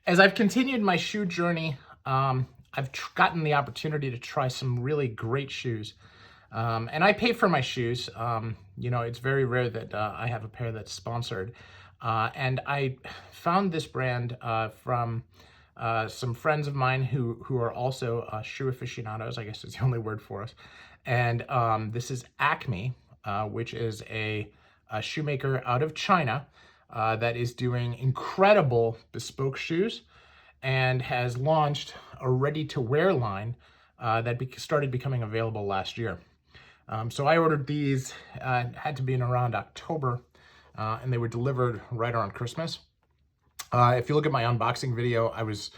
As I've continued my shoe journey, I've gotten the opportunity to try some really great shoes. And I pay for my shoes. You know, it's very rare that I have a pair that's sponsored. And I found this brand from some friends of mine who are also shoe aficionados, I guess is the only word for us. And this is Acme, which is a shoemaker out of China that is doing incredible bespoke shoes and has launched a ready-to-wear line that started becoming available last year. So I ordered these, had to be in around October, and they were delivered right around Christmas. If you look at my unboxing video, I was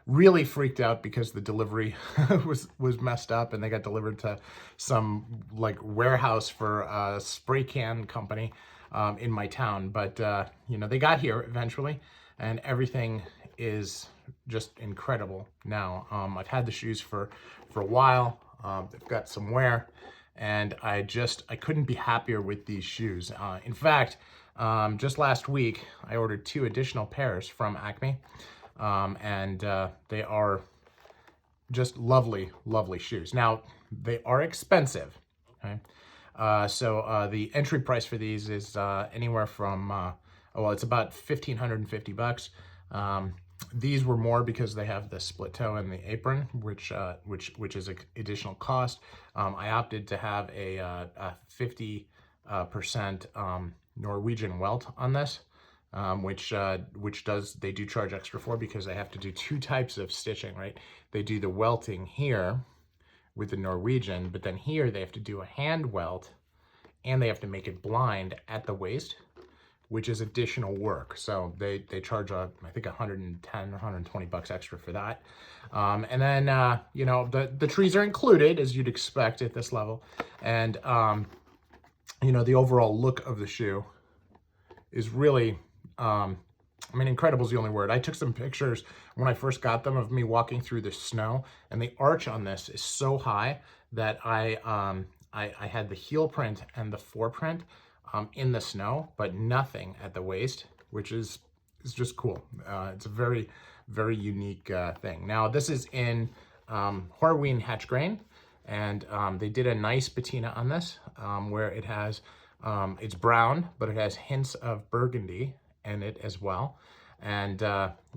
really freaked out because the delivery was messed up, and they got delivered to some like warehouse for a spray can company in my town. But you know, they got here eventually, and everything is just incredible now. I've had the shoes for a while. They've got some wear, and I couldn't be happier with these shoes. In fact, just last week, I ordered 2 additional pairs from Acme, and they are just lovely, lovely shoes. Now, they are expensive, okay? So the entry price for these is anywhere from, well, it's about $1,550. These were more because they have the split toe and the apron, which is an additional cost. I opted to have a 50% Norwegian welt on this, which they do charge extra for because they have to do 2 types of stitching, right? They do the welting here with the Norwegian, but then here they have to do a hand welt, and they have to make it blind at the waist, which is additional work. So they charge, I think, 110 or 120 bucks extra for that. And then, you know, the trees are included, as you'd expect at this level. And, you know, the overall look of the shoe is really, I mean, incredible is the only word. I took some pictures when I first got them of me walking through the snow, and the arch on this is so high that I had the heel print and the foreprint in the snow, but nothing at the waist, which is just cool. It's a very, very unique thing. Now, this is in Horween Hatch Grain, and they did a nice patina on this where it has, it's brown, but it has hints of burgundy in it as well. And,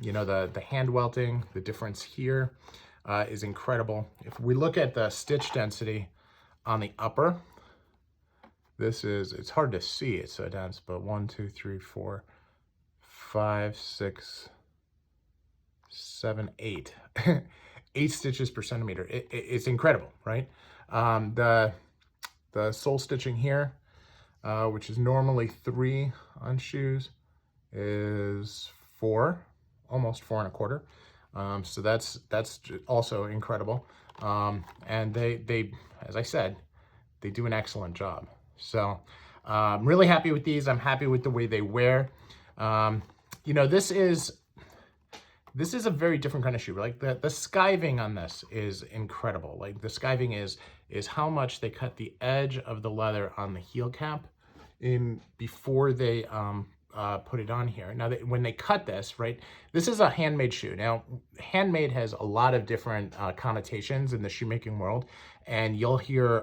you know, the hand welting, the difference here is incredible. If we look at the stitch density on the upper, it's hard to see, it's so dense, but 1, 2, 3, 4, 5, 6, 7, 8. 8 stitches per centimeter. It's incredible, right? The sole stitching here, which is normally 3 on shoes, is 4, almost 4 1/4. So that's also incredible. And they, as I said, they do an excellent job. So I'm really happy with these. I'm happy with the way they wear. You know, this is a very different kind of shoe. Like the skiving on this is incredible. Like the skiving is how much they cut the edge of the leather on the heel cap in before they put it on here. Now, when they cut this, right, this is a handmade shoe. Now, handmade has a lot of different connotations in the shoemaking world, and you'll hear,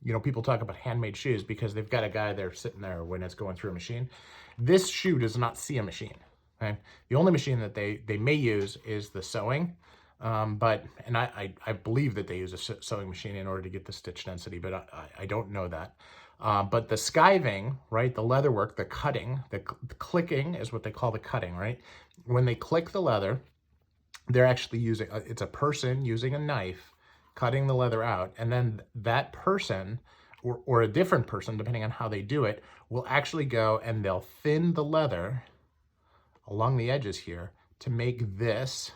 you know, people talk about handmade shoes because they've got a guy there sitting there when it's going through a machine. This shoe does not see a machine. Okay? The only machine that they may use is the sewing, and I believe that they use a sewing machine in order to get the stitch density, but I don't know that. But the skiving, right, the leather work, the cutting, the clicking is what they call the cutting, right? When they click the leather, they're actually using, it's a person using a knife, cutting the leather out, and then that person, or a different person, depending on how they do it, will actually go and they'll thin the leather along the edges here to make this,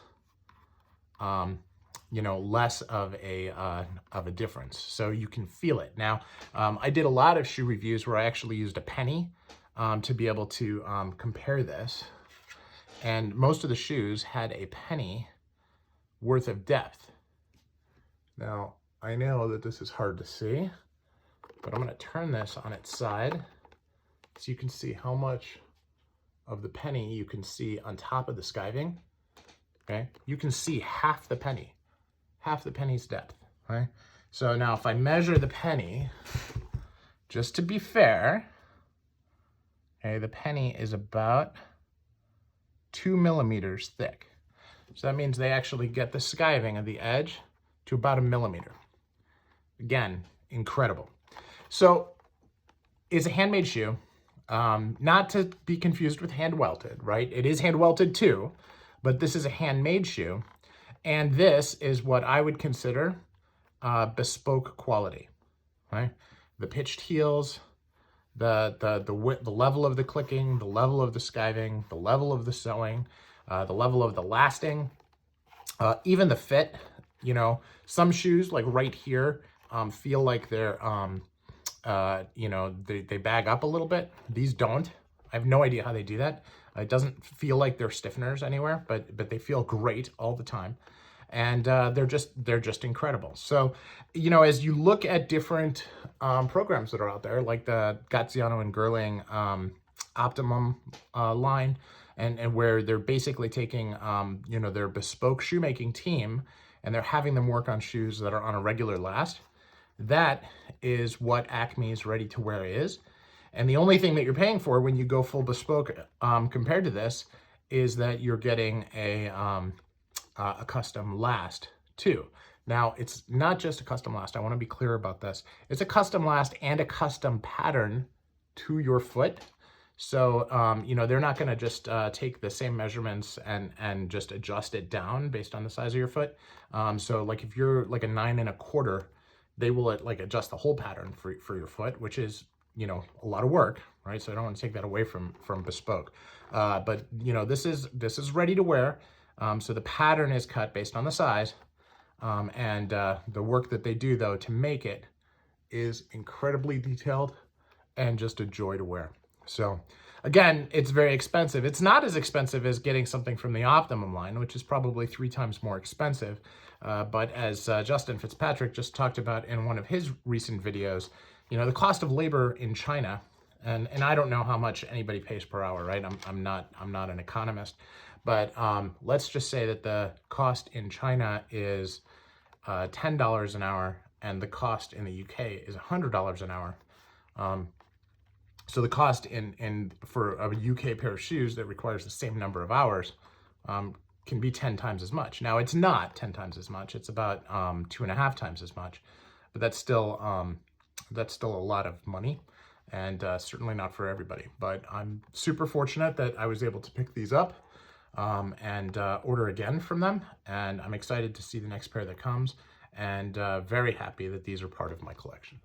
you know, less of a difference. So you can feel it. Now, I did a lot of shoe reviews where I actually used a penny to be able to compare this. And most of the shoes had a penny worth of depth. Now, I know that this is hard to see, but I'm going to turn this on its side so you can see how much of the penny you can see on top of the skiving. okay? You can see half the penny's depth, right? So now if I measure the penny, just to be fair, okay, the penny is about 2 millimeters thick. So that means they actually get the skiving of the edge to about 1 millimeter. Again, incredible. So it's a handmade shoe, not to be confused with hand-welted, right? It is hand-welted too, but this is a handmade shoe. And this is what I would consider bespoke quality, right? The pitched heels, the level of the clicking, the level of the skiving, the level of the sewing, the level of the lasting, even the fit. You know, some shoes like right here feel like they're, you know, they bag up a little bit. These don't. I have no idea how they do that. It doesn't feel like they're stiffeners anywhere, but they feel great all the time. And they're just incredible. So, you know, as you look at different programs that are out there, like the Graziano and Girling Optimum line, and where they're basically taking, you know, their bespoke shoemaking team, and they're having them work on shoes that are on a regular last. That is what Acme's ready-to-wear is. And the only thing that you're paying for when you go full bespoke compared to this is that you're getting a custom last too. Now, it's not just a custom last. I want to be clear about this. It's a custom last and a custom pattern to your foot. So, you know, they're not going to just take the same measurements and just adjust it down based on the size of your foot. So like if you're like a 9 1/4, they will like adjust the whole pattern for your foot, which is, you know, a lot of work, right? So I don't want to take that away from bespoke. But you know, this is ready to wear. So the pattern is cut based on the size. And the work that they do though to make it is incredibly detailed and just a joy to wear. So again, it's very expensive. It's not as expensive as getting something from the Optimum line, which is probably 3 times more expensive. But as Justin Fitzpatrick just talked about in one of his recent videos, you know, the cost of labor in China, and I don't know how much anybody pays per hour, right? I'm not an economist, but let's just say that the cost in China is $10 an hour, and the cost in the UK is $100 an hour. So the cost for a UK pair of shoes that requires the same number of hours can be 10 times as much. Now it's not 10 times as much. It's about 2.5 times as much, but that's still a lot of money, and certainly not for everybody. But I'm super fortunate that I was able to pick these up and order again from them, and I'm excited to see the next pair that comes, and very happy that these are part of my collection.